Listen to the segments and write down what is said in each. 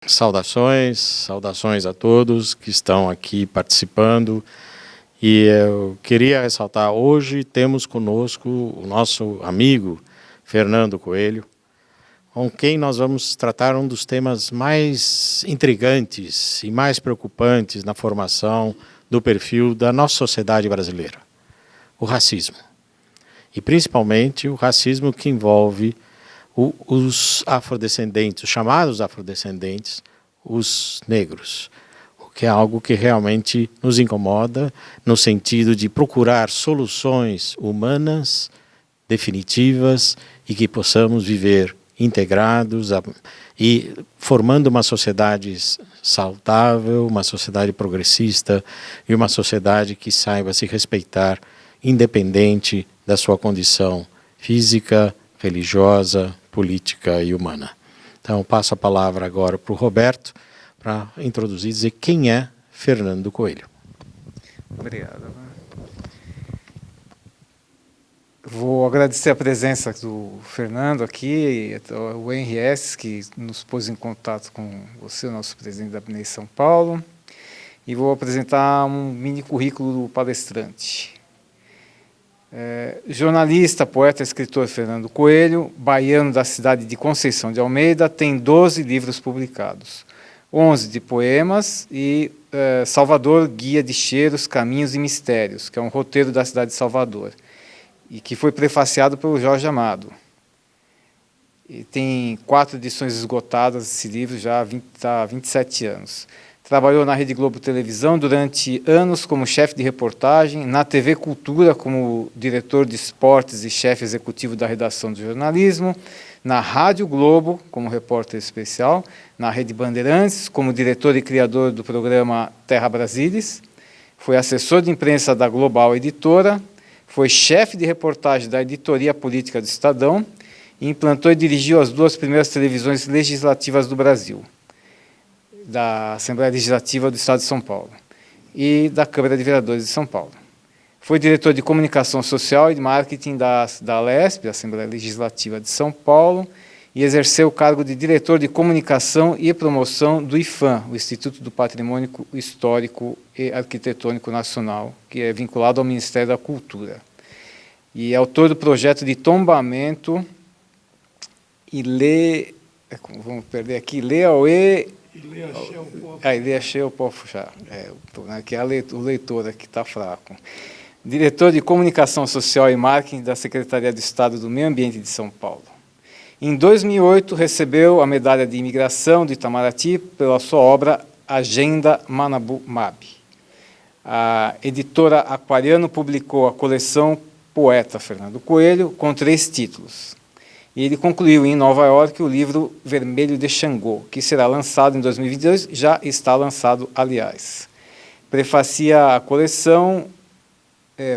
Saudações a todos que estão aqui participando. E eu queria ressaltar, hoje temos conosco o nosso amigo Fernando Coelho, com quem nós vamos tratar um dos temas mais intrigantes e mais preocupantes na formação do perfil da nossa sociedade brasileira, o racismo. E principalmente o racismo que envolve os afrodescendentes, os chamados afrodescendentes, os negros, o que é algo que realmente nos incomoda no sentido de procurar soluções humanas, definitivas e que possamos viver integrados e formando uma sociedade saudável, uma sociedade progressista e uma sociedade que saiba se respeitar independente da sua condição física, religiosa, política e humana. Então, passo a palavra agora para o Roberto, para introduzir e dizer quem é Fernando Coelho. Obrigado. Vou agradecer a presença do Fernando aqui, o NRS, que nos pôs em contato com você, o nosso presidente da PNEI São Paulo, e vou apresentar um mini currículo do palestrante. Jornalista, poeta e escritor Fernando Coelho, baiano da cidade de Conceição de Almeida, tem 12 livros publicados, 11 de poemas e Salvador, Guia de Cheiros, Caminhos e Mistérios, que é um roteiro da cidade de Salvador, e que foi prefaciado pelo Jorge Amado. E tem 4 edições esgotadas desse livro já há 27 anos. Trabalhou na Rede Globo Televisão durante anos como chefe de reportagem, na TV Cultura como diretor de esportes e chefe executivo da redação do jornalismo, na Rádio Globo como repórter especial, na Rede Bandeirantes como diretor e criador do programa Terra Brasílis, foi assessor de imprensa da Global Editora, foi chefe de reportagem da Editoria Política do Estadão e implantou e dirigiu as 2 primeiras televisões legislativas do Brasil, da Assembleia Legislativa do Estado de São Paulo e da Câmara de Vereadores de São Paulo. Foi diretor de Comunicação Social e de Marketing da ALESP, da Assembleia Legislativa de São Paulo, e exerceu o cargo de diretor de Comunicação e Promoção do IFAM, o Instituto do Patrimônio Histórico e Arquitetônico Nacional, que é vinculado ao Ministério da Cultura. E é autor do projeto de tombamento vamos perder aqui, achei o povo já. Que é o leitor aqui está fraco. Diretor de Comunicação Social e Marketing da Secretaria de Estado do Meio Ambiente de São Paulo. Em 2008, recebeu a medalha de imigração de Itamaraty pela sua obra Agenda Manabu-Mab. A editora Aquariano publicou a coleção Poeta Fernando Coelho com 3 títulos. E ele concluiu em Nova York o livro Vermelho de Xangô, que será lançado em 2022, já está lançado, aliás. Prefacia a coleção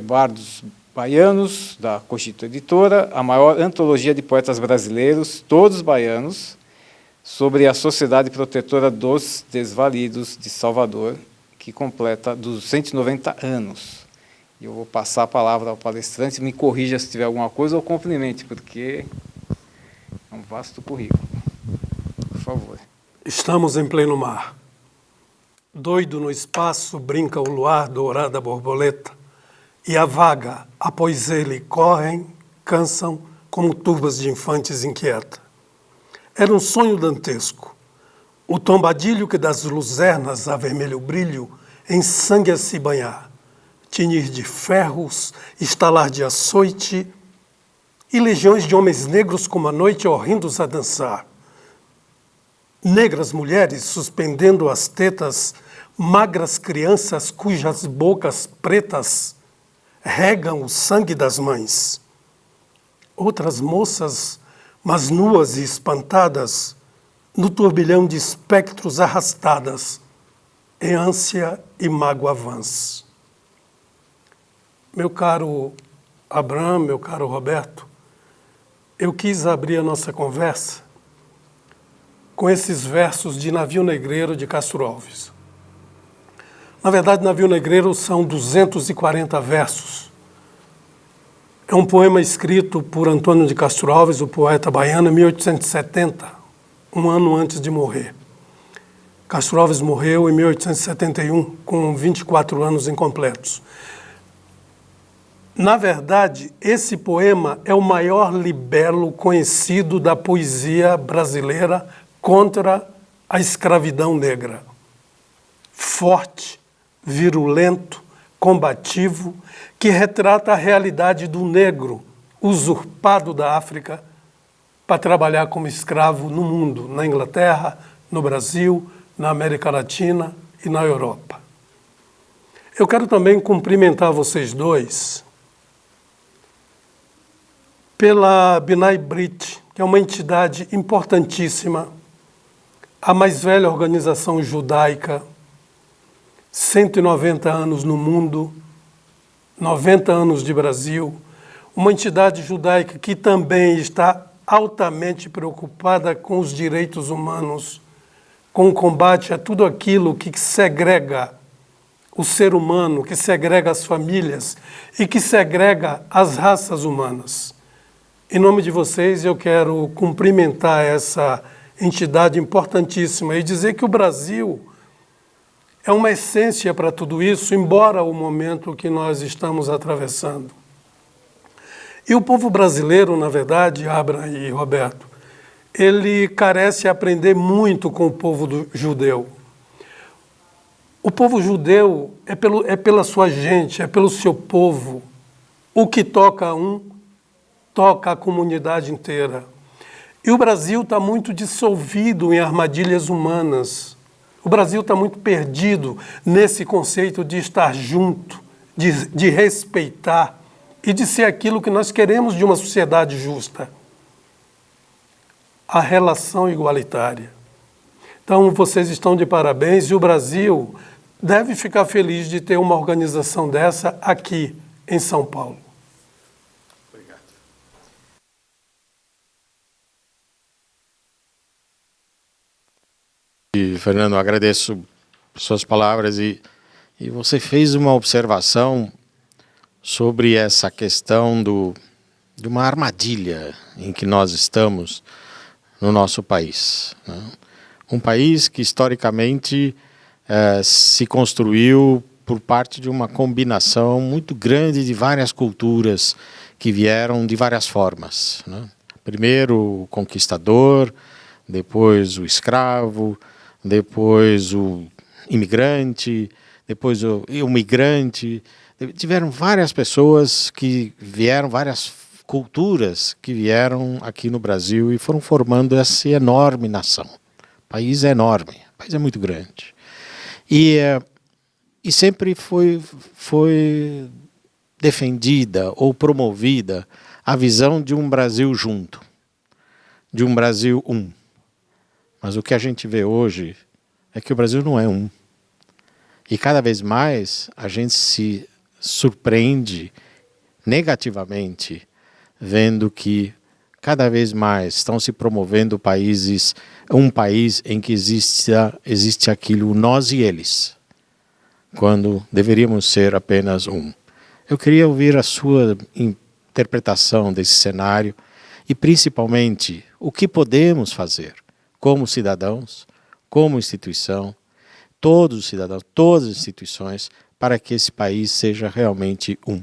Bardos Baianos, da Cogito Editora, a maior antologia de poetas brasileiros, todos baianos, sobre a Sociedade Protetora dos Desvalidos de Salvador, que completa 290 anos. Eu vou passar a palavra ao palestrante, me corrija se tiver alguma coisa ou complemente, porque é um vasto currículo. Por favor. Estamos em pleno mar. Doido no espaço brinca o luar dourada borboleta, e a vaga, após ele, correm, cansam, como turbas de infantes inquieta. Era um sonho dantesco. O tombadilho que das luzernas a vermelho brilho em sangue a se banhar, tinir de ferros, estalar de açoite, e legiões de homens negros como a noite horrendos a dançar. Negras mulheres suspendendo as tetas, magras crianças cujas bocas pretas regam o sangue das mães. Outras moças, mas nuas e espantadas, no turbilhão de espectros arrastadas, em ânsia e mágoa vãs. Meu caro Abraham, meu caro Roberto, eu quis abrir a nossa conversa com esses versos de Navio Negreiro de Castro Alves. Na verdade, Navio Negreiro são 240 versos. É um poema escrito por Antônio de Castro Alves, o poeta baiano, em 1870, um ano antes de morrer. Castro Alves morreu em 1871, com 24 anos incompletos. Na verdade, esse poema é o maior libelo conhecido da poesia brasileira contra a escravidão negra. Forte, virulento, combativo, que retrata a realidade do negro usurpado da África para trabalhar como escravo no mundo, na Inglaterra, no Brasil, na América Latina e na Europa. Eu quero também cumprimentar vocês dois pela B'nai B'rith, que é uma entidade importantíssima, a mais velha organização judaica, 190 anos no mundo, 90 anos de Brasil, uma entidade judaica que também está altamente preocupada com os direitos humanos, com o combate a tudo aquilo que segrega o ser humano, que segrega as famílias e que segrega as raças humanas. Em nome de vocês, eu quero cumprimentar essa entidade importantíssima e dizer que o Brasil é uma essência para tudo isso, embora o momento que nós estamos atravessando. E o povo brasileiro, na verdade, Abra e Roberto, ele carece de aprender muito com o povo judeu. O povo judeu é pela sua gente, é pelo seu povo. O que toca um, toca a comunidade inteira. E o Brasil está muito dissolvido em armadilhas humanas. O Brasil está muito perdido nesse conceito de estar junto, de respeitar e de ser aquilo que nós queremos de uma sociedade justa. A relação igualitária. Então, vocês estão de parabéns e o Brasil deve ficar feliz de ter uma organização dessa aqui em São Paulo. Obrigado. E, Fernando, agradeço suas palavras e você fez uma observação sobre essa questão de uma armadilha em que nós estamos no nosso país, né? Um país que historicamente se construiu por parte de uma combinação muito grande de várias culturas que vieram de várias formas, né? Primeiro o conquistador, depois o escravo, depois o imigrante, depois o migrante. Tiveram várias pessoas que vieram, várias culturas que vieram aqui no Brasil e foram formando essa enorme nação. O país é enorme, o país é muito grande. E sempre foi defendida ou promovida a visão de um Brasil junto, de um Brasil um. Mas o que a gente vê hoje é que o Brasil não é um. E cada vez mais a gente se surpreende negativamente vendo que cada vez mais estão se promovendo países, um país em que existe aquilo nós e eles, quando deveríamos ser apenas um. Eu queria ouvir a sua interpretação desse cenário e principalmente o que podemos fazer como cidadãos, como instituição, todos os cidadãos, todas as instituições, para que esse país seja realmente um.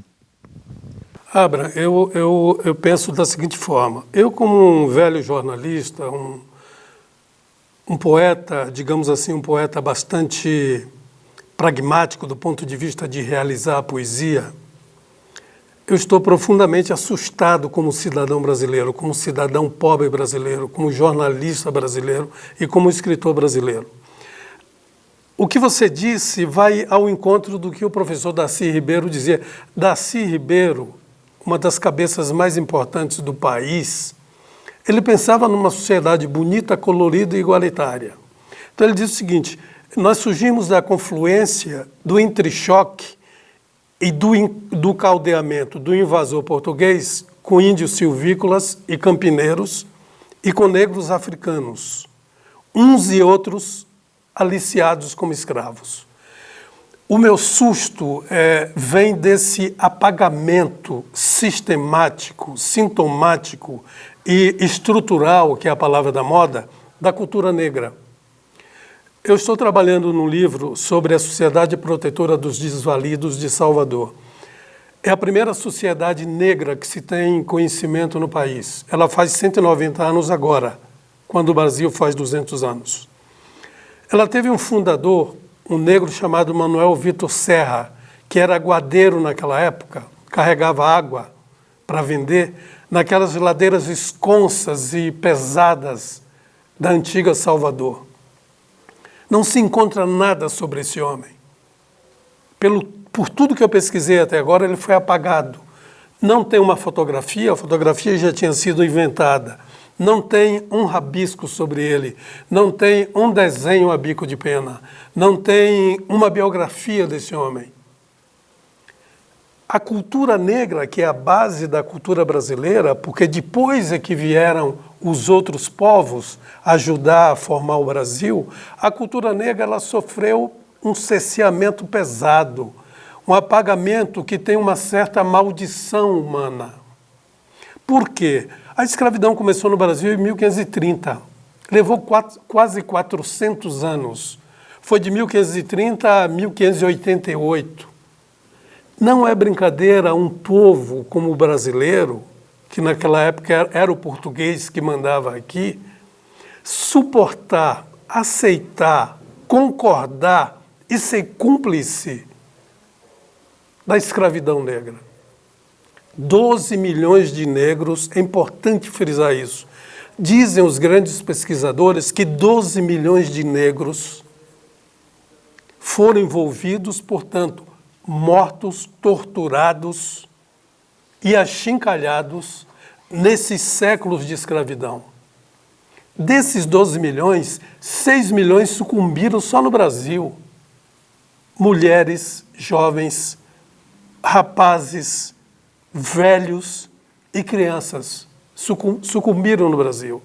Abra, eu penso da seguinte forma. Eu, como um velho jornalista, um poeta, digamos assim, um poeta bastante pragmático do ponto de vista de realizar a poesia, eu estou profundamente assustado como cidadão brasileiro, como cidadão pobre brasileiro, como jornalista brasileiro e como escritor brasileiro. O que você disse vai ao encontro do que o professor Darcy Ribeiro dizia. Darcy Ribeiro, uma das cabeças mais importantes do país, ele pensava numa sociedade bonita, colorida e igualitária. Então ele diz o seguinte: nós surgimos da confluência do entrechoque e do caldeamento do invasor português com índios silvícolas e campineiros e com negros africanos, uns e outros aliciados como escravos. O meu susto vem desse apagamento sistemático, sintomático e estrutural, que é a palavra da moda, da cultura negra. Eu estou trabalhando num livro sobre a Sociedade Protetora dos Desvalidos de Salvador. É a primeira sociedade negra que se tem conhecimento no país. Ela faz 190 anos agora, quando o Brasil faz 200 anos. Ela teve um fundador, um negro chamado Manuel Vitor Serra, que era aguadeiro naquela época, carregava água para vender naquelas ladeiras esconsas e pesadas da antiga Salvador. Não se encontra nada sobre esse homem. Por tudo que eu pesquisei até agora, ele foi apagado. Não tem uma fotografia, a fotografia já tinha sido inventada. Não tem um rabisco sobre ele, não tem um desenho a bico de pena, não tem uma biografia desse homem. A cultura negra, que é a base da cultura brasileira, porque depois é que vieram os outros povos ajudar a formar o Brasil, a cultura negra ela sofreu um cerceamento pesado, um apagamento que tem uma certa maldição humana. Por quê? A escravidão começou no Brasil em 1530, levou quase 400 anos, foi de 1530 a 1588. Não é brincadeira um povo como o brasileiro, que naquela época era o português que mandava aqui, suportar, aceitar, concordar e ser cúmplice da escravidão negra. 12 milhões de negros, é importante frisar isso. Dizem os grandes pesquisadores que 12 milhões de negros foram envolvidos, portanto, mortos, torturados e achincalhados nesses séculos de escravidão. Desses 12 milhões, 6 milhões sucumbiram só no Brasil. Mulheres, jovens, rapazes, velhos e crianças sucumbiram no Brasil.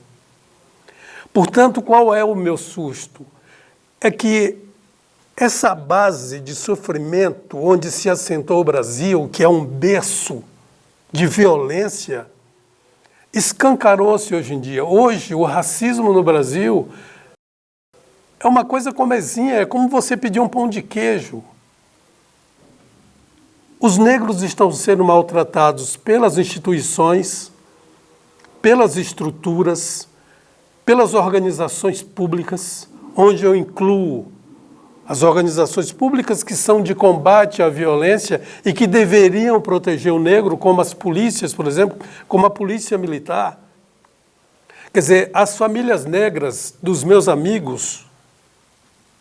Portanto, qual é o meu susto? É que essa base de sofrimento onde se assentou o Brasil, que é um berço de violência, escancarou-se hoje em dia. Hoje, o racismo no Brasil é uma coisa comezinha, é como você pedir um pão de queijo. Os negros estão sendo maltratados pelas instituições, pelas estruturas, pelas organizações públicas, onde eu incluo as organizações públicas que são de combate à violência e que deveriam proteger o negro, como as polícias, por exemplo, como a polícia militar. Quer dizer, as famílias negras dos meus amigos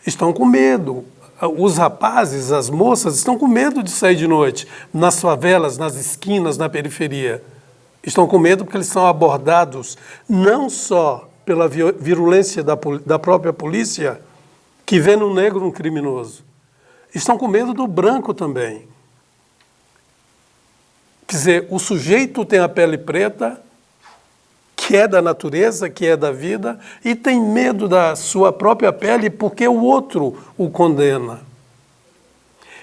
estão com medo. Os rapazes, as moças, estão com medo de sair de noite nas favelas, nas esquinas, na periferia. Estão com medo porque eles são abordados não só pela virulência da própria polícia, que vê no negro um criminoso. Estão com medo do branco também. Quer dizer, o sujeito tem a pele preta, que é da natureza, que é da vida, e tem medo da sua própria pele porque o outro o condena.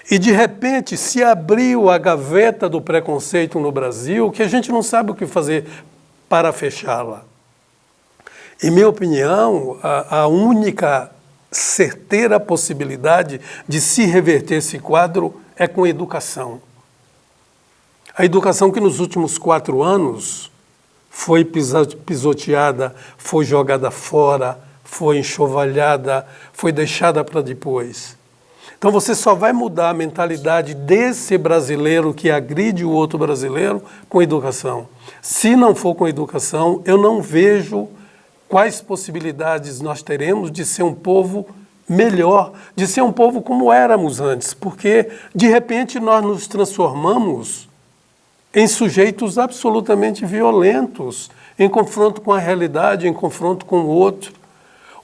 E, de repente, se abriu a gaveta do preconceito no Brasil, que a gente não sabe o que fazer para fechá-la. Em minha opinião, a única certeira possibilidade de se reverter esse quadro é com a educação. A educação que nos últimos 4 anos foi pisoteada, foi jogada fora, foi enxovalhada, foi deixada para depois. Então você só vai mudar a mentalidade desse brasileiro que agride o outro brasileiro com educação. Se não for com educação, eu não vejo quais possibilidades nós teremos de ser um povo melhor, de ser um povo como éramos antes, porque, de repente, nós nos transformamos em sujeitos absolutamente violentos, em confronto com a realidade, em confronto com o outro.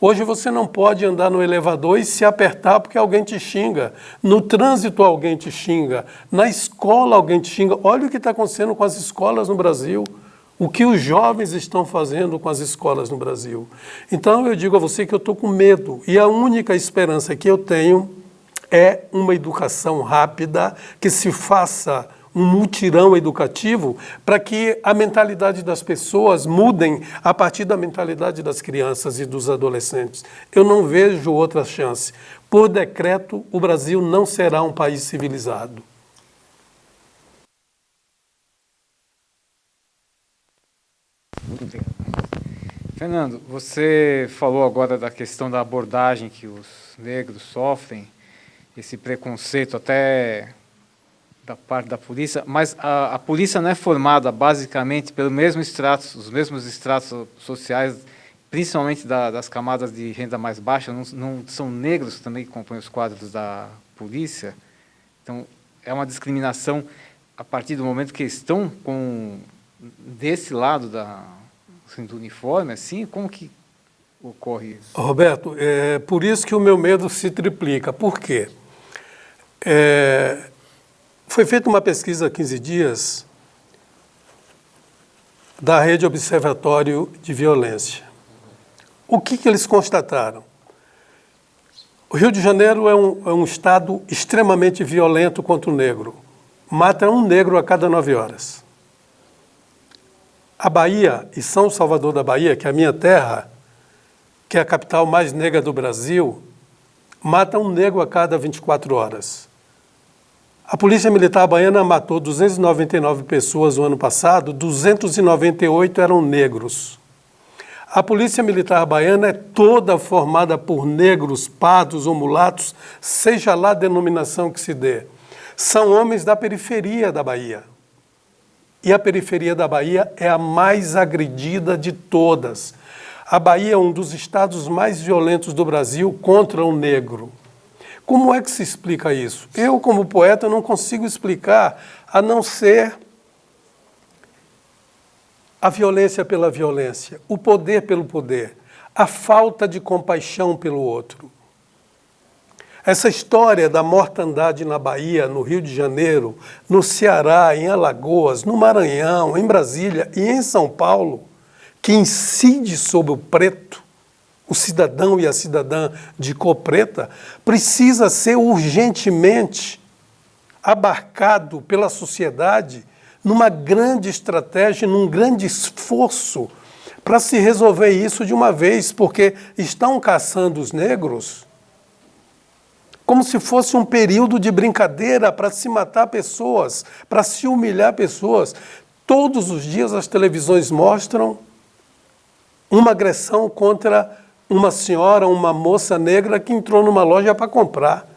Hoje você não pode andar no elevador e se apertar porque alguém te xinga. No trânsito alguém te xinga. Na escola alguém te xinga. Olha o que está acontecendo com as escolas no Brasil. O que os jovens estão fazendo com as escolas no Brasil. Então eu digo a você que eu estou com medo. E a única esperança que eu tenho é uma educação rápida que se faça um mutirão educativo para que a mentalidade das pessoas mudem a partir da mentalidade das crianças e dos adolescentes. Eu não vejo outra chance. Por decreto, o Brasil não será um país civilizado. Fernando, você falou agora da questão da abordagem que os negros sofrem, esse preconceito até da parte da polícia, mas a polícia não é formada basicamente pelo mesmo estratos, os mesmos estratos sociais, principalmente das camadas de renda mais baixa, não são negros também que compõem os quadros da polícia? Então, é uma discriminação a partir do momento que estão desse lado assim, do uniforme, assim, como que ocorre isso? Roberto, é por isso que o meu medo se triplica. Por quê? Foi feita uma pesquisa há 15 dias da Rede Observatório de Violência. O que eles constataram? O Rio de Janeiro é um estado extremamente violento contra o negro. Mata um negro a cada 9 horas. A Bahia e São Salvador da Bahia, que é a minha terra, que é a capital mais negra do Brasil, mata um negro a cada 24 horas. A Polícia Militar Baiana matou 299 pessoas no ano passado, 298 eram negros. A Polícia Militar Baiana é toda formada por negros, pardos ou mulatos, seja lá a denominação que se dê. São homens da periferia da Bahia. E a periferia da Bahia é a mais agredida de todas. A Bahia é um dos estados mais violentos do Brasil contra o negro. Como é que se explica isso? Eu, como poeta, não consigo explicar, a não ser a violência pela violência, o poder pelo poder, a falta de compaixão pelo outro. Essa história da mortandade na Bahia, no Rio de Janeiro, no Ceará, em Alagoas, no Maranhão, em Brasília e em São Paulo, que incide sobre o preto, o cidadão e a cidadã de cor preta, precisa ser urgentemente abarcado pela sociedade numa grande estratégia, num grande esforço para se resolver isso de uma vez, porque estão caçando os negros como se fosse um período de brincadeira para se matar pessoas, para se humilhar pessoas. Todos os dias as televisões mostram uma agressão contra uma senhora, uma moça negra que entrou numa loja para comprar.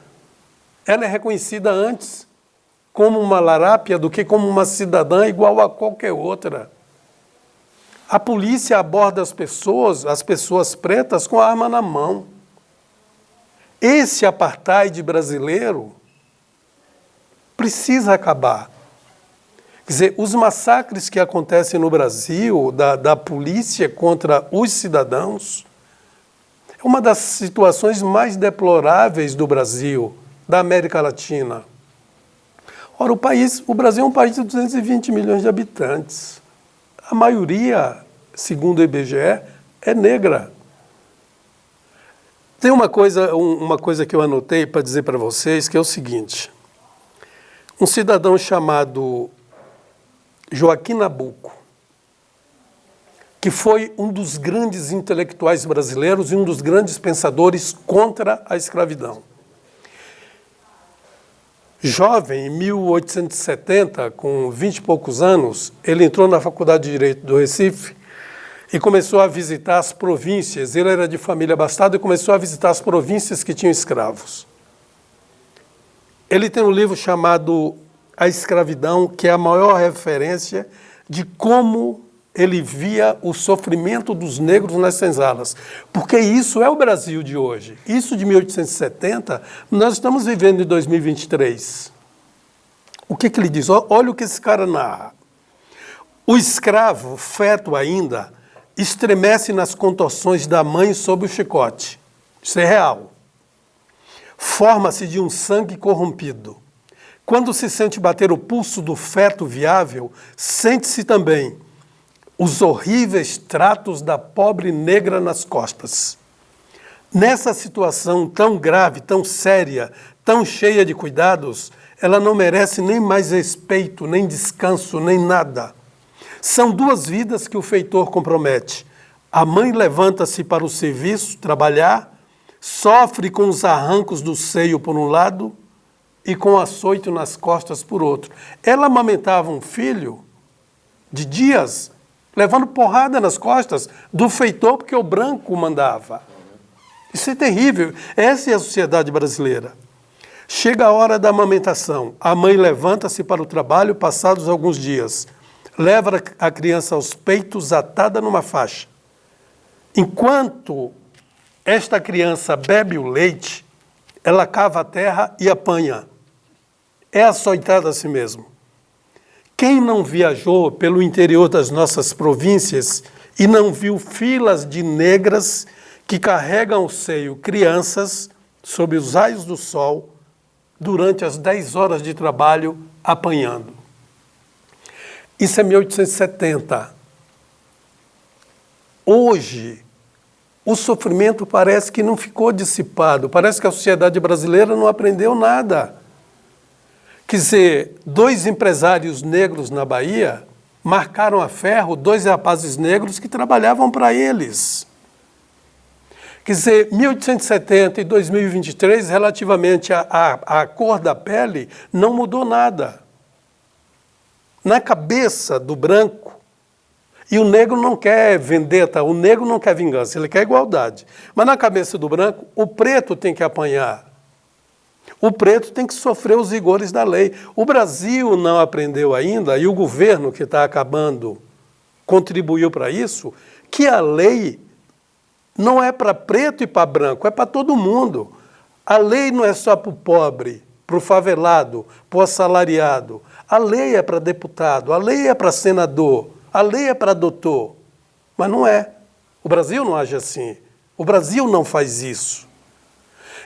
Ela é reconhecida antes como uma larápia do que como uma cidadã igual a qualquer outra. A polícia aborda as pessoas pretas, com a arma na mão. Esse apartheid brasileiro precisa acabar. Quer dizer, os massacres que acontecem no Brasil, da polícia contra os cidadãos, é uma das situações mais deploráveis do Brasil, da América Latina. Ora, o Brasil é um país de 220 milhões de habitantes. A maioria, segundo o IBGE, é negra. Tem uma coisa que eu anotei para dizer para vocês, que é o seguinte. Um cidadão chamado Joaquim Nabuco, que foi um dos grandes intelectuais brasileiros e um dos grandes pensadores contra a escravidão. Jovem, em 1870, com 20 e poucos anos, ele entrou na Faculdade de Direito do Recife e começou a visitar as províncias. Ele era de família abastada e começou a visitar as províncias que tinham escravos. Ele tem um livro chamado A Escravidão, que é a maior referência de como ele via o sofrimento dos negros nas senzalas. Porque isso é o Brasil de hoje. Isso de 1870, nós estamos vivendo em 2023. O que ele diz? Olha o que esse cara narra. O escravo, feto ainda, estremece nas contorções da mãe sob o chicote. Isso é real. Forma-se de um sangue corrompido. Quando se sente bater o pulso do feto viável, sente-se também os horríveis tratos da pobre negra nas costas. Nessa situação tão grave, tão séria, tão cheia de cuidados, ela não merece nem mais respeito, nem descanso, nem nada. São duas vidas que o feitor compromete. A mãe levanta-se para o serviço, trabalhar, sofre com os arrancos do seio por um lado e com o açoite nas costas por outro. Ela amamentava um filho de dias, levando porrada nas costas do feitor, porque o branco mandava. Isso é terrível. Essa é a sociedade brasileira. Chega a hora da amamentação. A mãe levanta-se para o trabalho, passados alguns dias. Leva a criança aos peitos, atada numa faixa. Enquanto esta criança bebe o leite, ela cava a terra e apanha. É açoitada a si mesmo. Quem não viajou pelo interior das nossas províncias e não viu filas de negras que carregam ao seio crianças sob os raios do sol durante as 10 horas de trabalho apanhando? Isso é 1870. Hoje, o sofrimento parece que não ficou dissipado, parece que a sociedade brasileira não aprendeu nada. Quer dizer, 2 empresários negros na Bahia marcaram a ferro 2 rapazes negros que trabalhavam para eles. Quer dizer, 1870 e 2023, relativamente à cor da pele, não mudou nada. Na cabeça do branco, e o negro não quer vendetta, o negro não quer vingança, ele quer igualdade. Mas na cabeça do branco, o preto tem que apanhar. O preto tem que sofrer os rigores da lei. O Brasil não aprendeu ainda, e o governo que está acabando contribuiu para isso, que a lei não é para preto e para branco, é para todo mundo. A lei não é só para o pobre, para o favelado, para o assalariado. A lei é para deputado, a lei é para senador, a lei é para doutor. Mas não é. O Brasil não age assim. O Brasil não faz isso.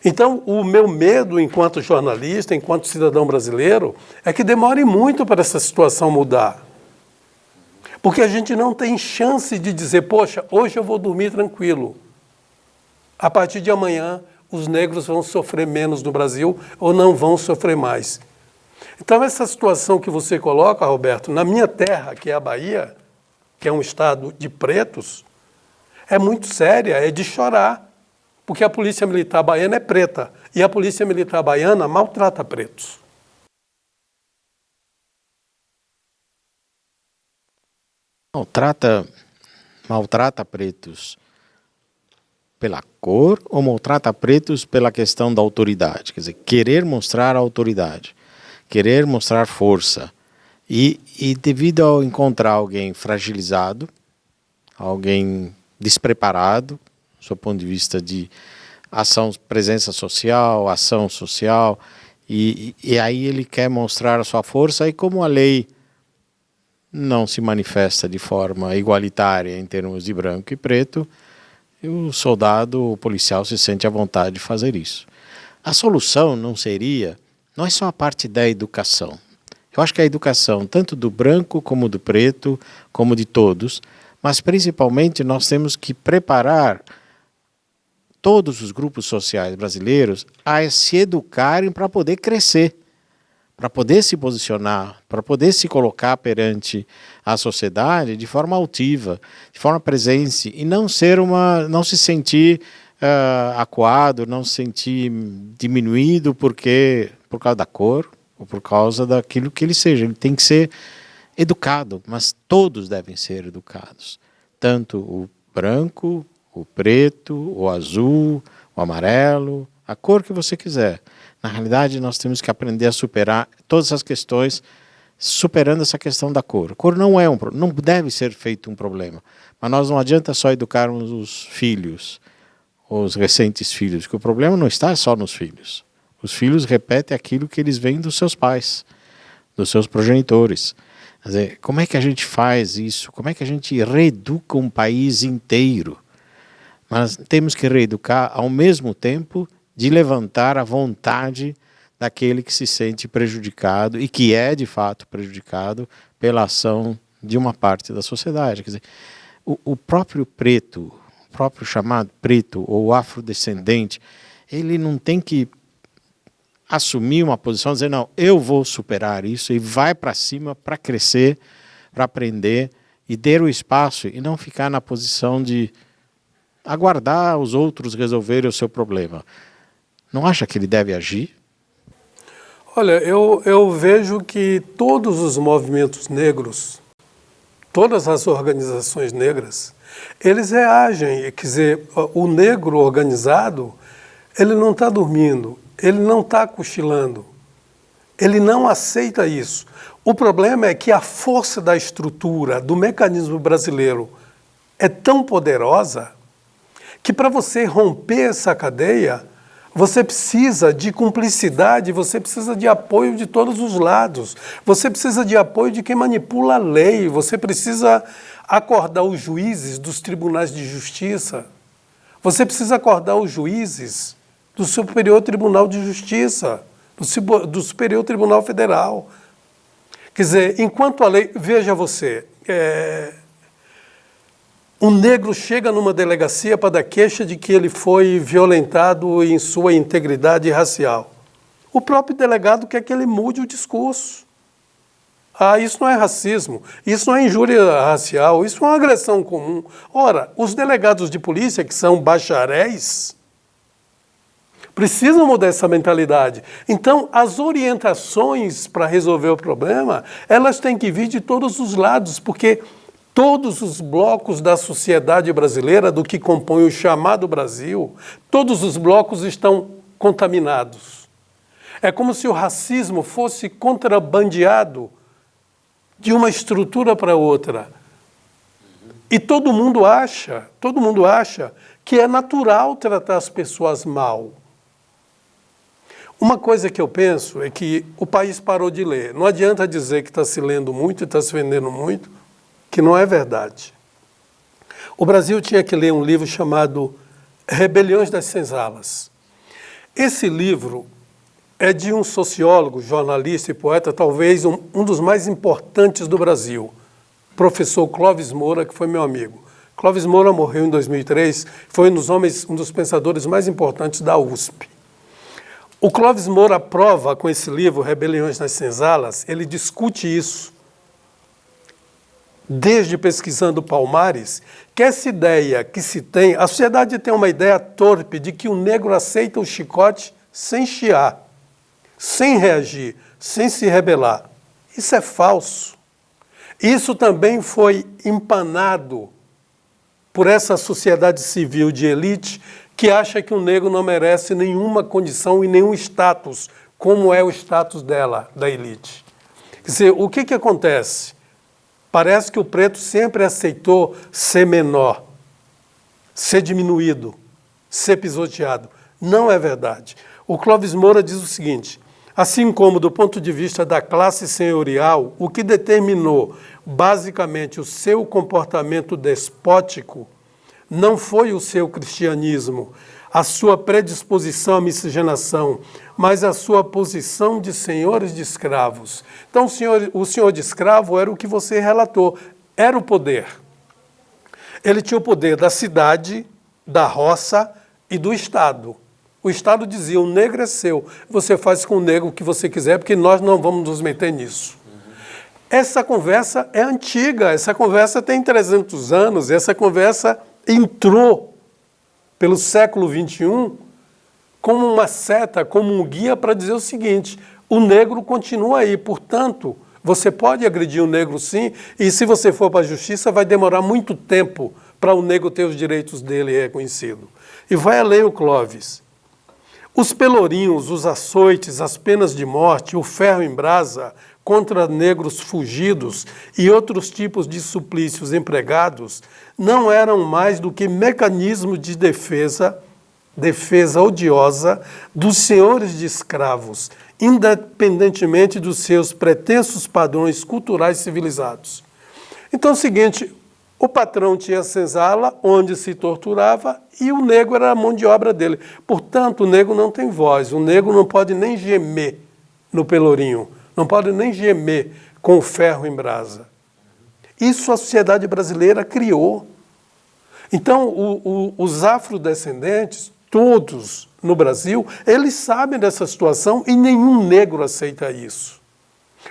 Então, o meu medo, enquanto jornalista, enquanto cidadão brasileiro, é que demore muito para essa situação mudar. Porque a gente não tem chance de dizer, poxa, hoje eu vou dormir tranquilo. A partir de amanhã, os negros vão sofrer menos no Brasil ou não vão sofrer mais. Então, essa situação que você coloca, Roberto, na minha terra, que é a Bahia, que é um estado de pretos, é muito séria, é de chorar. Porque a polícia militar baiana é preta e a polícia militar baiana maltrata pretos. Maltrata pretos pela cor ou maltrata pretos pela questão da autoridade? Quer dizer, querer mostrar autoridade, querer mostrar força. E devido ao encontrar alguém fragilizado, alguém despreparado, do ponto de vista de presença social, ação social, e aí ele quer mostrar a sua força, e como a lei não se manifesta de forma igualitária em termos de branco e preto, o soldado, o policial se sente à vontade de fazer isso. A solução não é só a parte da educação. Eu acho que a educação, tanto do branco como do preto, como de todos, mas principalmente nós temos que preparar todos os grupos sociais brasileiros a se educarem para poder crescer, para poder se posicionar, para poder se colocar perante a sociedade de forma altiva, de forma presente, e não se sentir acuado, não se sentir diminuído por causa da cor ou por causa daquilo que ele seja. Ele tem que ser educado, mas todos devem ser educados, tanto o branco, o preto, o azul, o amarelo, a cor que você quiser. Na realidade, nós temos que aprender a superar todas essas questões, superando essa questão da cor. A cor não deve ser feito um problema, mas nós não adianta só educarmos os filhos, os recentes filhos, que o problema não está só nos filhos. Os filhos repetem aquilo que eles veem dos seus pais, dos seus progenitores. Quer dizer, como é que a gente faz isso? Como é que a gente reeduca um país inteiro? Mas temos que reeducar ao mesmo tempo de levantar a vontade daquele que se sente prejudicado e que é de fato prejudicado pela ação de uma parte da sociedade. Quer dizer, o próprio preto, o próprio chamado preto ou afrodescendente, ele não tem que assumir uma posição, dizer, não, eu vou superar isso, e vai para cima para crescer, para aprender, e ter o espaço, e não ficar na posição de aguardar os outros resolverem o seu problema. Não acha que ele deve agir? Olha, eu vejo que todos os movimentos negros, todas as organizações negras, eles reagem. Quer dizer, o negro organizado, ele não está dormindo, ele não está cochilando, ele não aceita isso. O problema é que a força da estrutura, do mecanismo brasileiro, é tão poderosa que para você romper essa cadeia, você precisa de cumplicidade, você precisa de apoio de todos os lados, você precisa de apoio de quem manipula a lei, você precisa acordar os juízes dos tribunais de justiça, você precisa acordar os juízes do Superior Tribunal de Justiça, do Superior Tribunal Federal. Quer dizer, enquanto a lei... Veja você, um negro chega numa delegacia para dar queixa de que ele foi violentado em sua integridade racial. O próprio delegado quer que ele mude o discurso. Ah, isso não é racismo, isso não é injúria racial, isso é uma agressão comum. Ora, os delegados de polícia, que são bacharéis, precisam mudar essa mentalidade. Então, as orientações para resolver o problema, elas têm que vir de todos os lados, porque todos os blocos da sociedade brasileira, do que compõe o chamado Brasil, todos os blocos estão contaminados. É como se o racismo fosse contrabandeado de uma estrutura para outra. E todo mundo acha que é natural tratar as pessoas mal. Uma coisa que eu penso é que o país parou de ler. Não adianta dizer que está se lendo muito e está se vendendo muito, que não é verdade. O Brasil tinha que ler um livro chamado Rebeliões das Senzalas. Esse livro é de um sociólogo, jornalista e poeta, talvez um dos mais importantes do Brasil, professor Clóvis Moura, que foi meu amigo. Clóvis Moura morreu em 2003, foi um dos pensadores mais importantes da USP. O Clóvis Moura prova com esse livro, Rebeliões nas Senzalas, ele discute isso, desde pesquisando Palmares, que essa ideia que se tem, a sociedade tem uma ideia torpe de que o negro aceita o chicote sem chiar, sem reagir, sem se rebelar. Isso é falso. Isso também foi empanado por essa sociedade civil de elite que acha que o negro não merece nenhuma condição e nenhum status, como é o status dela, da elite. Quer dizer, o que acontece? Parece que o preto sempre aceitou ser menor, ser diminuído, ser pisoteado. Não é verdade. O Clóvis Moura diz o seguinte: assim como do ponto de vista da classe senhorial, o que determinou basicamente o seu comportamento despótico não foi o seu cristianismo, a sua predisposição à miscigenação, mas a sua posição de senhores de escravos. Então, o senhor de escravo era o que você relatou, era o poder. Ele tinha o poder da cidade, da roça e do Estado. O Estado dizia, o negro é seu, você faz com o negro o que você quiser, porque nós não vamos nos meter nisso. Essa conversa é antiga, essa conversa tem 300 anos, essa conversa entrou pelo século XXI como uma seta, como um guia para dizer o seguinte: o negro continua aí, portanto, você pode agredir o negro sim, e se você for para a justiça vai demorar muito tempo para o negro ter os direitos dele reconhecidos. E vai além o Clóvis. Os pelourinhos, os açoites, as penas de morte, o ferro em brasa contra negros fugidos e outros tipos de suplícios empregados não eram mais do que mecanismos de defesa odiosa dos senhores de escravos, independentemente dos seus pretensos padrões culturais civilizados. Então é o seguinte, o patrão tinha a senzala onde se torturava e o negro era a mão de obra dele. Portanto, o negro não tem voz, o negro não pode nem gemer no pelourinho, não pode nem gemer com o ferro em brasa. Isso a sociedade brasileira criou. Então, os afrodescendentes, todos no Brasil, eles sabem dessa situação e nenhum negro aceita isso.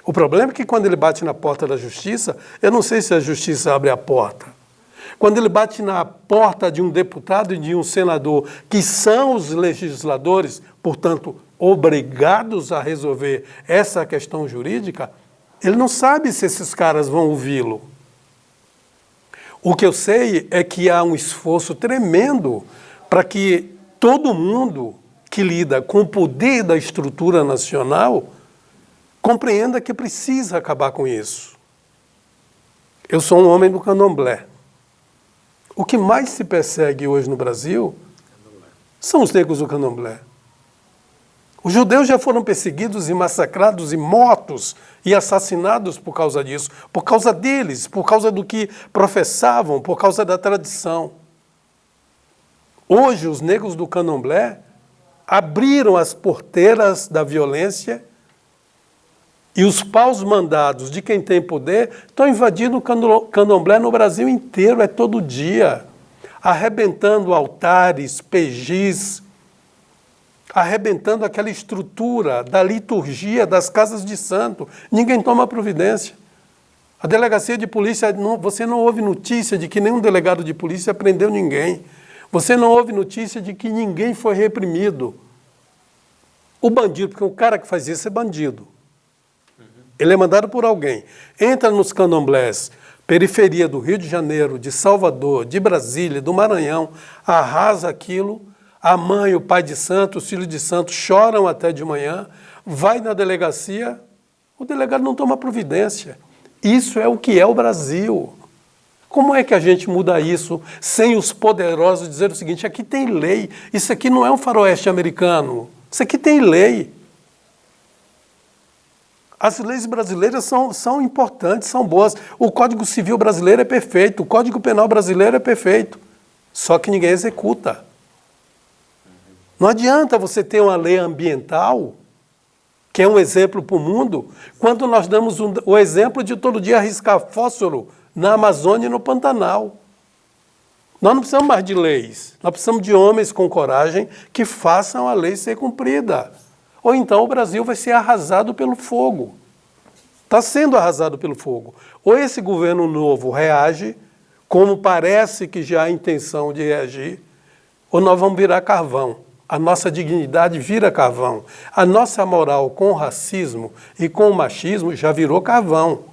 O problema é que quando ele bate na porta da justiça, eu não sei se a justiça abre a porta. Quando ele bate na porta de um deputado e de um senador, que são os legisladores, portanto, obrigados a resolver essa questão jurídica, ele não sabe se esses caras vão ouvi-lo. O que eu sei é que há um esforço tremendo para que todo mundo que lida com o poder da estrutura nacional compreenda que precisa acabar com isso. Eu sou um homem do candomblé. O que mais se persegue hoje no Brasil são os negros do candomblé. Os judeus já foram perseguidos e massacrados e mortos e assassinados por causa disso, por causa deles, por causa do que professavam, por causa da tradição. Hoje, os negros do candomblé abriram as porteiras da violência e os paus mandados de quem tem poder estão invadindo o candomblé no Brasil inteiro, é todo dia, arrebentando altares, pejis, arrebentando aquela estrutura da liturgia das casas de santo. Ninguém toma providência. A delegacia de polícia, você não ouve notícia de que nenhum delegado de polícia prendeu ninguém. Você não ouve notícia de que ninguém foi reprimido. O bandido, porque o cara que faz isso é bandido. Ele é mandado por alguém. Entra nos candomblés, periferia do Rio de Janeiro, de Salvador, de Brasília, do Maranhão, arrasa aquilo. A mãe, o pai de santo, os filhos de santo choram até de manhã, vai na delegacia, o delegado não toma providência. Isso é o que é o Brasil. Como é que a gente muda isso sem os poderosos dizer o seguinte, aqui tem lei, isso aqui não é um faroeste americano, isso aqui tem lei. As leis brasileiras são importantes, são boas. O Código Civil brasileiro é perfeito, o Código Penal brasileiro é perfeito, só que ninguém executa. Não adianta você ter uma lei ambiental, que é um exemplo para o mundo, quando nós damos o exemplo de todo dia arriscar fósforo na Amazônia e no Pantanal. Nós não precisamos mais de leis, nós precisamos de homens com coragem que façam a lei ser cumprida. Ou então o Brasil vai ser arrasado pelo fogo. Está sendo arrasado pelo fogo. Ou esse governo novo reage, como parece que já há intenção de reagir, ou nós vamos virar carvão. A nossa dignidade vira carvão. A nossa moral com o racismo e com o machismo já virou carvão.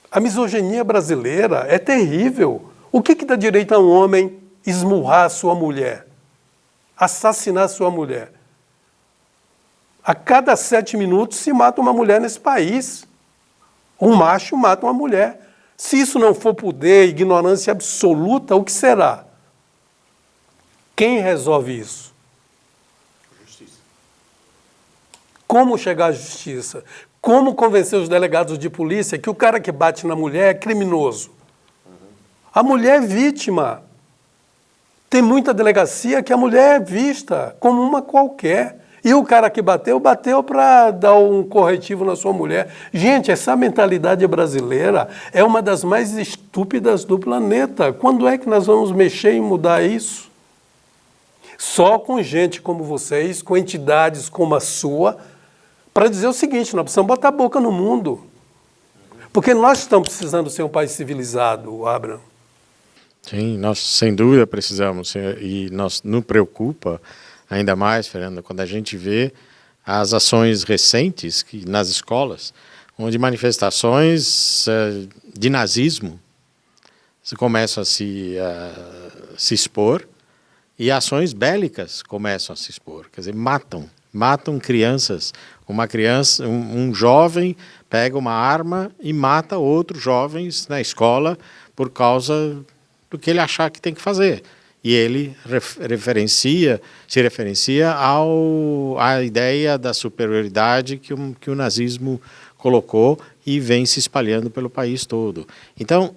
A misoginia brasileira é terrível. O que dá direito a um homem esmurrar a sua mulher? Assassinar a sua mulher? A cada 7 minutos se mata uma mulher nesse país. Um macho mata uma mulher. Se isso não for poder, ignorância absoluta, o que será? Quem resolve isso? Justiça. Como chegar à justiça? Como convencer os delegados de polícia que o cara que bate na mulher é criminoso? A mulher é vítima. Tem muita delegacia que a mulher é vista como uma qualquer. E o cara que bateu para dar um corretivo na sua mulher. Gente, essa mentalidade brasileira é uma das mais estúpidas do planeta. Quando é que nós vamos mexer e mudar isso? Só com gente como vocês, com entidades como a sua, para dizer o seguinte, nós precisamos botar a boca no mundo. Porque nós estamos precisando ser um país civilizado, Abraham. Sim, nós sem dúvida precisamos. E nos preocupa ainda mais, Fernando, quando a gente vê as ações recentes nas escolas, onde manifestações de nazismo começam a se expor e ações bélicas começam a se expor. Quer dizer, matam crianças. Um jovem pega uma arma e mata outros jovens na escola por causa do que ele achar que tem que fazer. E ele se referencia à ideia da superioridade que o nazismo colocou e vem se espalhando pelo país todo. Então,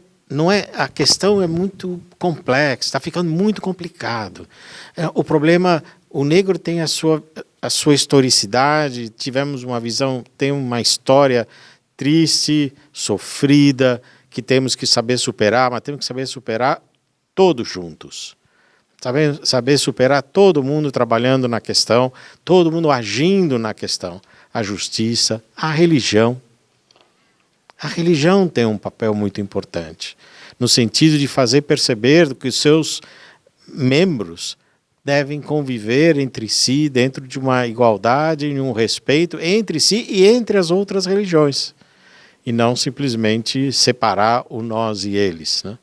a questão é muito complexa, está ficando muito complicado. O problema, o negro tem a sua historicidade, tivemos uma visão, tem uma história triste, sofrida, que temos que saber superar, mas temos que saber superar todos juntos. saber superar todo mundo trabalhando na questão, todo mundo agindo na questão. A justiça, a religião. A religião tem um papel muito importante, no sentido de fazer perceber que os seus membros devem conviver entre si dentro de uma igualdade e um respeito entre si e entre as outras religiões, e não simplesmente separar o nós e eles, né?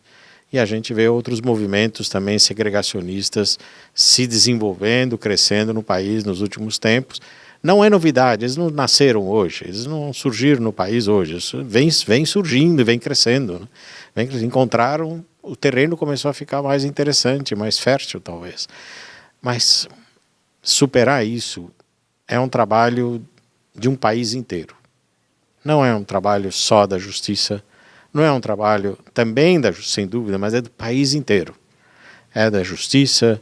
E a gente vê outros movimentos também segregacionistas se desenvolvendo, crescendo no país nos últimos tempos. Não é novidade, eles não nasceram hoje, eles não surgiram no país hoje, isso vem surgindo, vem crescendo, né? Encontraram, o terreno começou a ficar mais interessante, mais fértil talvez. Mas superar isso é um trabalho de um país inteiro. Não é um trabalho só da justiça, não é um trabalho também, sem dúvida, mas é do país inteiro. É da justiça,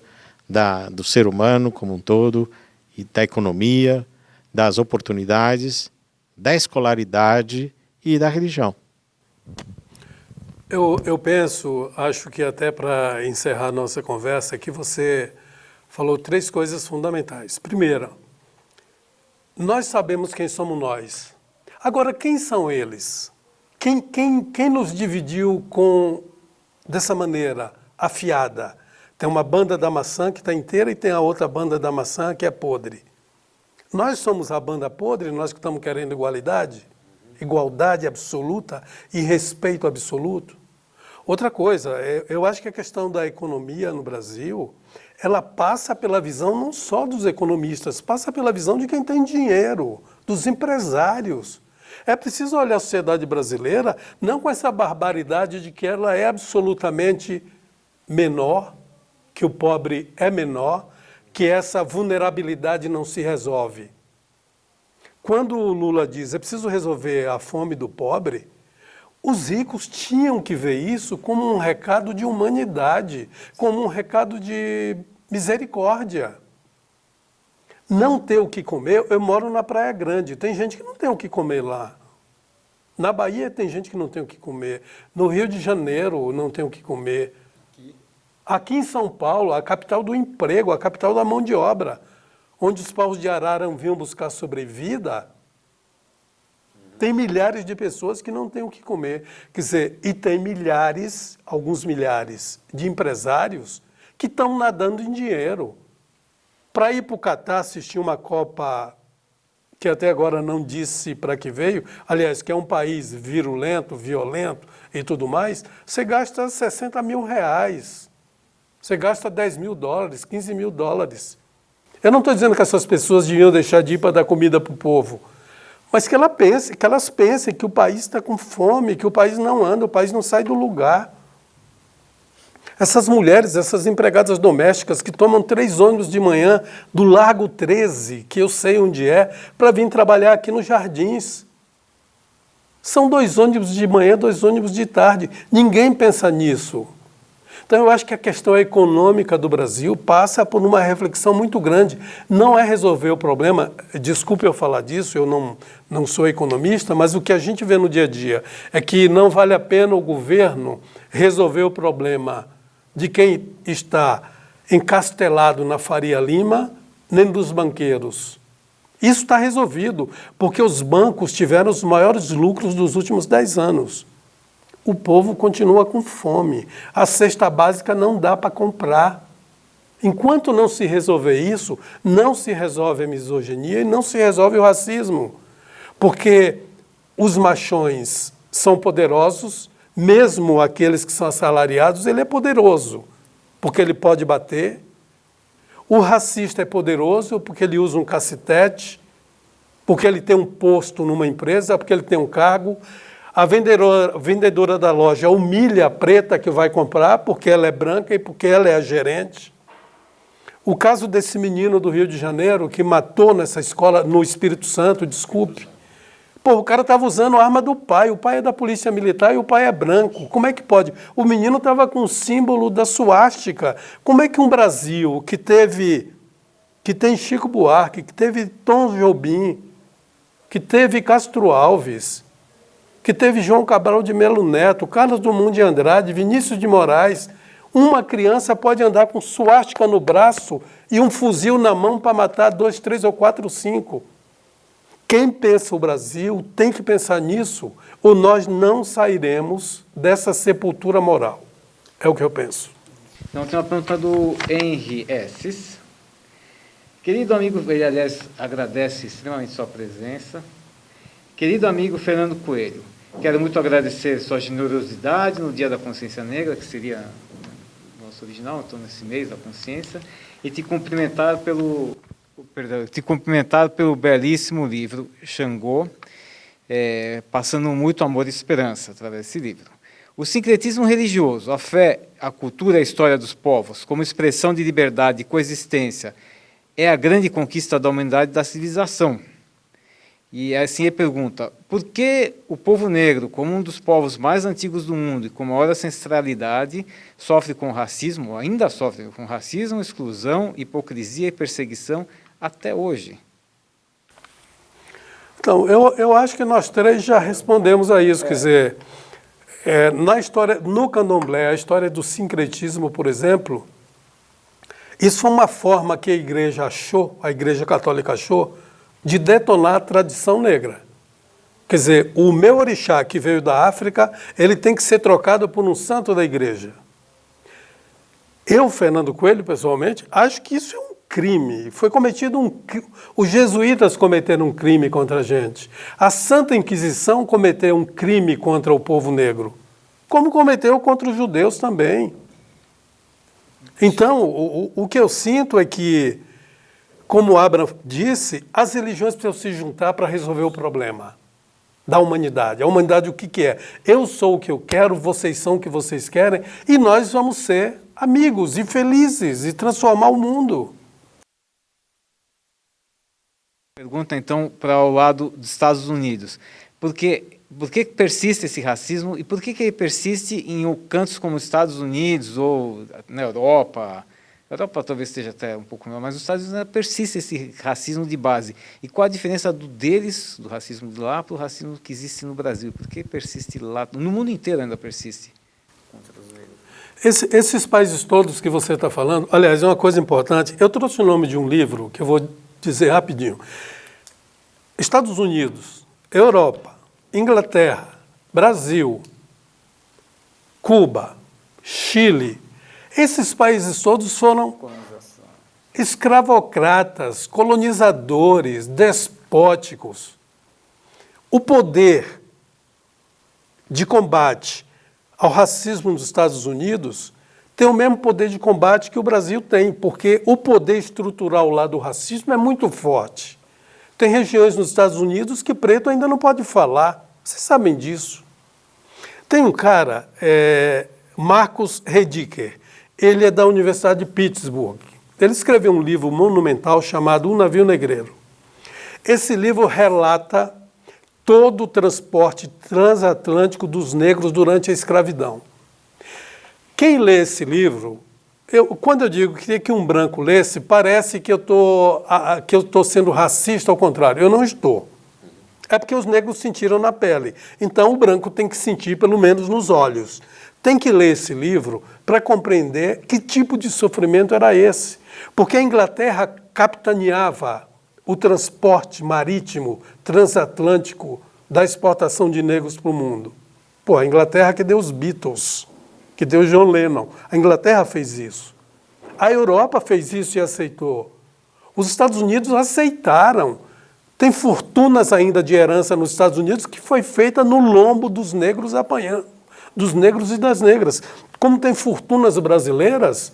do ser humano como um todo, e da economia, das oportunidades, da escolaridade e da religião. Eu penso, acho que até para encerrar nossa conversa, que você falou 3 coisas fundamentais. Primeira, nós sabemos quem somos nós. Agora, quem são eles? Quem nos dividiu dessa maneira, afiada? Tem uma banda da maçã que está inteira e tem a outra banda da maçã que é podre. Nós somos a banda podre, nós que estamos querendo igualdade absoluta e respeito absoluto. Outra coisa, eu acho que a questão da economia no Brasil, ela passa pela visão não só dos economistas, passa pela visão de quem tem dinheiro, dos empresários. É preciso olhar a sociedade brasileira não com essa barbaridade de que ela é absolutamente menor, que o pobre é menor, que essa vulnerabilidade não se resolve. Quando o Lula diz é preciso resolver a fome do pobre, os ricos tinham que ver isso como um recado de humanidade, como um recado de misericórdia. Não ter o que comer, eu moro na Praia Grande, tem gente que não tem o que comer lá. Na Bahia tem gente que não tem o que comer. No Rio de Janeiro não tem o que comer. Aqui em São Paulo, a capital do emprego, a capital da mão de obra, onde os paus de arara vinham buscar sobrevida, tem milhares de pessoas que não têm o que comer. Quer dizer, e tem milhares, alguns milhares de empresários que estão nadando em dinheiro. Para ir para o Catar assistir uma Copa que até agora não disse para que veio, aliás, que é um país virulento, violento e tudo mais, você gasta 60 mil reais. Você gasta 10 mil dólares, 15 mil dólares. Eu não estou dizendo que essas pessoas deviam deixar de ir para dar comida para o povo, mas que elas pensem que o país está com fome, que o país não anda, o país não sai do lugar. Essas mulheres, essas empregadas domésticas que tomam 3 ônibus de manhã do Largo 13, que eu sei onde é, para vir trabalhar aqui nos Jardins. São 2 ônibus de manhã, 2 ônibus de tarde. Ninguém pensa nisso. Então, eu acho que a questão econômica do Brasil passa por uma reflexão muito grande. Não é resolver o problema, desculpe eu falar disso, eu não sou economista, mas o que a gente vê no dia a dia é que não vale a pena o governo resolver o problema de quem está encastelado na Faria Lima, nem dos banqueiros. Isso está resolvido, porque os bancos tiveram os maiores lucros dos últimos 10 anos. O povo continua com fome. A cesta básica não dá para comprar. Enquanto não se resolver isso, não se resolve a misoginia e não se resolve o racismo. Porque os machões são poderosos, mesmo aqueles que são assalariados, ele é poderoso, porque ele pode bater. O racista é poderoso porque ele usa um cacetete, porque ele tem um posto numa empresa, porque ele tem um cargo. A vendedora da loja humilha a preta que vai comprar porque ela é branca e porque ela é a gerente. O caso desse menino do Rio de Janeiro que matou nessa escola, no Espírito Santo, desculpe. Pô, o cara estava usando a arma do pai, o pai é da polícia militar e o pai é branco. Como é que pode? O menino estava com o símbolo da suástica. Como é que um Brasil que tem Chico Buarque, que teve Tom Jobim, que teve Castro Alves, que teve João Cabral de Melo Neto, Carlos Drummond de Andrade, Vinícius de Moraes, Uma criança pode andar com suástica no braço e um fuzil na mão para matar 2, 3 ou 4, 5. Quem pensa o Brasil tem que pensar nisso, ou nós não sairemos dessa sepultura moral. É o que eu penso. Então, tem uma pergunta do Henry Esses. Querido amigo, ele, aliás, agradece extremamente sua presença. Querido amigo Fernando Coelho, quero muito agradecer sua generosidade no Dia da Consciência Negra, que seria o nosso original, então nesse mês da consciência, e te cumprimentar pelo belíssimo livro Xangô, passando muito amor e esperança através desse livro. O sincretismo religioso, a fé, a cultura e a história dos povos, como expressão de liberdade e coexistência, é a grande conquista da humanidade e da civilização. E assim ele pergunta, por que o povo negro, como um dos povos mais antigos do mundo e com maior ancestralidade, sofre com racismo, ainda sofre com racismo, exclusão, hipocrisia e perseguição até hoje? Então, eu acho que nós três já respondemos a isso. Quer dizer, na história, no candomblé, a história do sincretismo, por exemplo, isso foi uma forma que a Igreja achou, a Igreja Católica achou, de detonar a tradição negra. Quer dizer, o meu orixá que veio da África, ele tem que ser trocado por um santo da Igreja. Eu, Fernando Coelho, pessoalmente, acho que isso é um crime. Foi cometido os jesuítas cometeram um crime contra a gente. A Santa Inquisição cometeu um crime contra o povo negro, como cometeu contra os judeus também. Então, o que eu sinto é que, como Abraham disse, as religiões precisam se juntar para resolver o problema da humanidade. A humanidade o que é? Eu sou o que eu quero, vocês são o que vocês querem, e nós vamos ser amigos e felizes e transformar o mundo. Pergunta, então, para o lado dos Estados Unidos. Por que persiste esse racismo e por que ele persiste em cantos como os Estados Unidos ou na Europa? A Europa talvez esteja até um pouco melhor, mas nos Estados Unidos persiste esse racismo de base. E qual a diferença do racismo de lá, para o racismo que existe no Brasil? Por que persiste lá? No mundo inteiro ainda persiste. Esses países todos que você está falando, aliás, é uma coisa importante. Eu trouxe o nome de um livro que eu vou dizer rapidinho. Estados Unidos, Europa, Inglaterra, Brasil, Cuba, Chile, esses países todos foram escravocratas, colonizadores, despóticos. O poder de combate ao racismo nos Estados Unidos tem o mesmo poder de combate que o Brasil tem, porque o poder estrutural lá do racismo é muito forte. Tem regiões nos Estados Unidos que preto ainda não pode falar. Vocês sabem disso. Tem um cara, Marcus Rediker, ele é da Universidade de Pittsburgh. Ele escreveu um livro monumental chamado Um Navio Negreiro. Esse livro relata todo o transporte transatlântico dos negros durante a escravidão. Quem lê esse livro, quando eu digo que queria que um branco lesse, parece que eu estou sendo racista, ao contrário, eu não estou. É porque os negros sentiram na pele. Então o branco tem que sentir, pelo menos nos olhos. Tem que ler esse livro para compreender que tipo de sofrimento era esse. Porque a Inglaterra capitaneava o transporte marítimo transatlântico da exportação de negros para o mundo. Pô, a Inglaterra que deu os Beatles, que deu John Lennon. A Inglaterra fez isso. A Europa fez isso e aceitou. Os Estados Unidos aceitaram. Tem fortunas ainda de herança nos Estados Unidos que foi feita no lombo dos negros apanhando, dos negros e das negras. Como tem fortunas brasileiras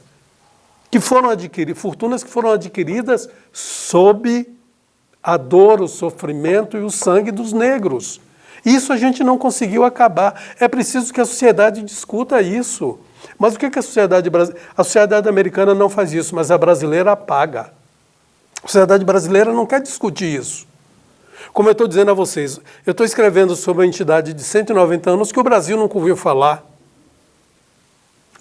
que foram adquiridas sob a dor, o sofrimento e o sangue dos negros. Isso a gente não conseguiu acabar. É preciso que a sociedade discuta isso. Mas o que a sociedade americana não faz isso, mas a brasileira apaga. A sociedade brasileira não quer discutir isso. Como eu estou dizendo a vocês, eu estou escrevendo sobre uma entidade de 190 anos que o Brasil nunca ouviu falar.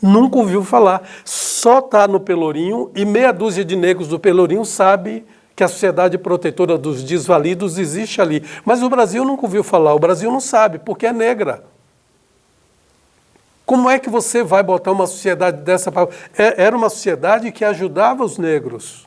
Nunca ouviu falar. Só está no Pelourinho e meia dúzia de negros do Pelourinho sabe que a Sociedade Protetora dos Desvalidos existe ali. Mas o Brasil nunca ouviu falar. O Brasil não sabe, porque é negra. Como é que você vai botar uma sociedade dessa? Era uma sociedade que ajudava os negros.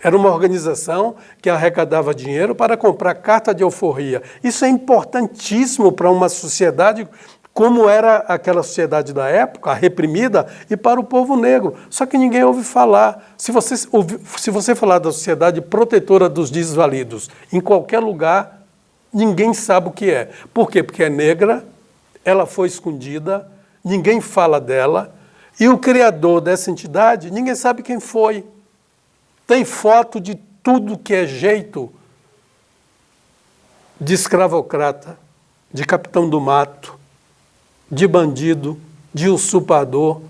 Era uma organização que arrecadava dinheiro para comprar carta de alforria. Isso é importantíssimo para uma sociedade como era aquela sociedade da época, reprimida, e para o povo negro. Só que ninguém ouve falar. Se você falar da sociedade protetora dos desvalidos, em qualquer lugar, ninguém sabe o que é. Por quê? Porque é negra, ela foi escondida, ninguém fala dela, e o criador dessa entidade, ninguém sabe quem foi. Tem foto de tudo que é jeito de escravocrata, de capitão do mato, de bandido, de usurpador,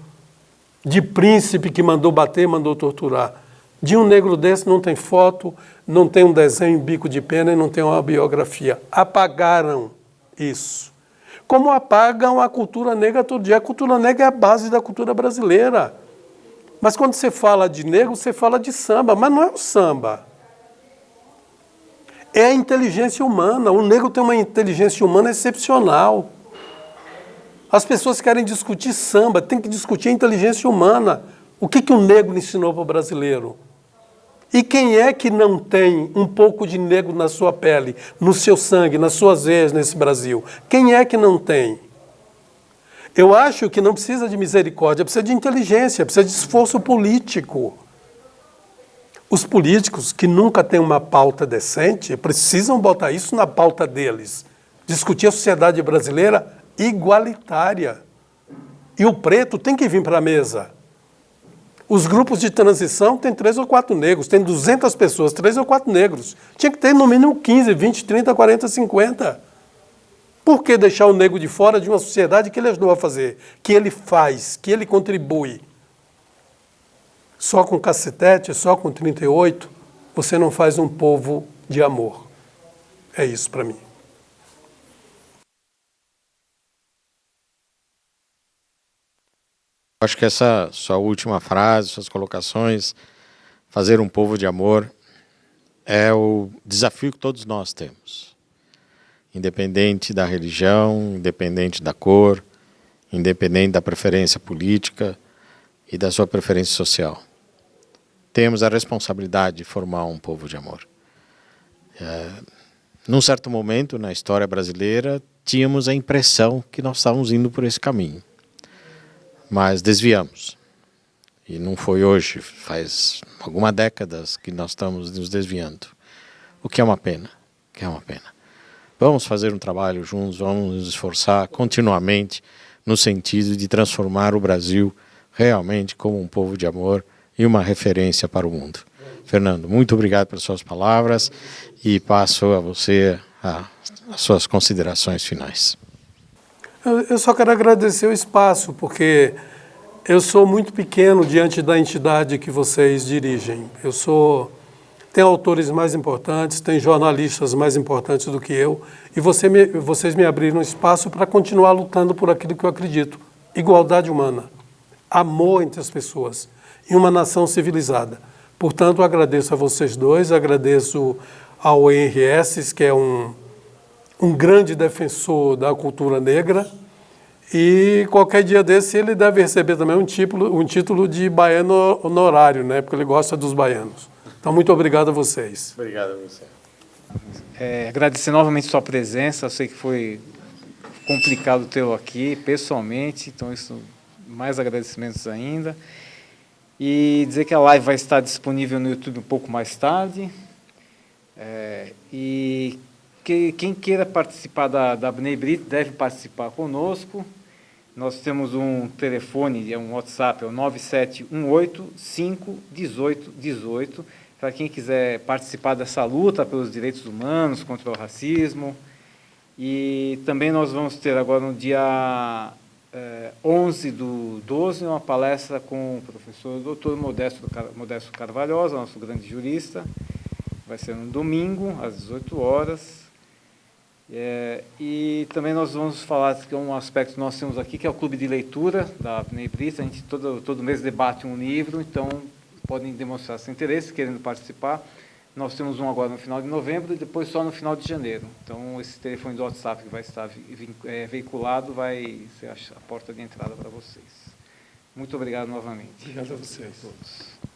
de príncipe que mandou bater, mandou torturar. De um negro desse não tem foto, não tem um desenho, bico de pena e não tem uma biografia. Apagaram isso. Como apagam a cultura negra todo dia. A cultura negra é a base da cultura brasileira. Mas quando você fala de negro, você fala de samba, mas não é o samba. É a inteligência humana. O negro tem uma inteligência humana excepcional. As pessoas querem discutir samba, tem que discutir a inteligência humana. O que o negro ensinou para o brasileiro? E quem é que não tem um pouco de negro na sua pele, no seu sangue, nas suas veias nesse Brasil? Quem é que não tem? Eu acho que não precisa de misericórdia, precisa de inteligência, precisa de esforço político. Os políticos que nunca têm uma pauta decente precisam botar isso na pauta deles. Discutir a sociedade brasileira igualitária. E o preto tem que vir para a mesa. Os grupos de transição têm 3 ou 4 negros, tem 200 pessoas, 3 ou 4 negros. Tinha que ter no mínimo 15, 20, 30, 40, 50. Por que deixar o negro de fora de uma sociedade que ele ajudou a fazer, que ele faz, que ele contribui? Só com cacetete, só com 38, você não faz um povo de amor. É isso para mim. Acho que essa sua última frase, suas colocações, fazer um povo de amor, é o desafio que todos nós temos. Independente da religião, independente da cor, independente da preferência política e da sua preferência social. Temos a responsabilidade de formar um povo de amor. Num certo momento na história brasileira, tínhamos a impressão que nós estávamos indo por esse caminho. Mas desviamos. E não foi hoje, faz algumas décadas que nós estamos nos desviando. O que é uma pena, que é uma pena. Vamos fazer um trabalho juntos, vamos nos esforçar continuamente no sentido de transformar o Brasil realmente como um povo de amor e uma referência para o mundo. Fernando, muito obrigado pelas suas palavras e passo a você as suas considerações finais. Eu só quero agradecer o espaço, porque eu sou muito pequeno diante da entidade que vocês dirigem. Tem autores mais importantes, tem jornalistas mais importantes do que eu, e vocês me abriram espaço para continuar lutando por aquilo que eu acredito. Igualdade humana, amor entre as pessoas, em uma nação civilizada. Portanto, agradeço a vocês dois, agradeço ao Henri Esses, que é um grande defensor da cultura negra, e qualquer dia desse ele deve receber também um título de baiano honorário, né? Porque ele gosta dos baianos. Então, muito obrigado a vocês. Obrigado a você. Agradecer novamente sua presença, eu sei que foi complicado tê-lo aqui pessoalmente, então isso, mais agradecimentos ainda. E dizer que a live vai estar disponível no YouTube um pouco mais tarde. E que quem queira participar da Bnei Brit deve participar conosco. Nós temos um telefone, um WhatsApp, é o 9718-51818, para quem quiser participar dessa luta pelos direitos humanos, contra o racismo. E também nós vamos ter agora no dia 11/12 uma palestra com o professor Dr. Modesto Carvalhosa, nosso grande jurista. Vai ser no domingo, às 18 horas. E também nós vamos falar que é um aspecto que nós temos aqui, que é o clube de leitura da Bnei Brit. A gente todo mês debate um livro, então podem demonstrar seu interesse, querendo participar. Nós temos um agora no final de novembro e depois só no final de janeiro. Então, esse telefone do WhatsApp que vai estar veiculado vai ser a porta de entrada para vocês. Muito obrigado novamente. Obrigado a vocês. A todos.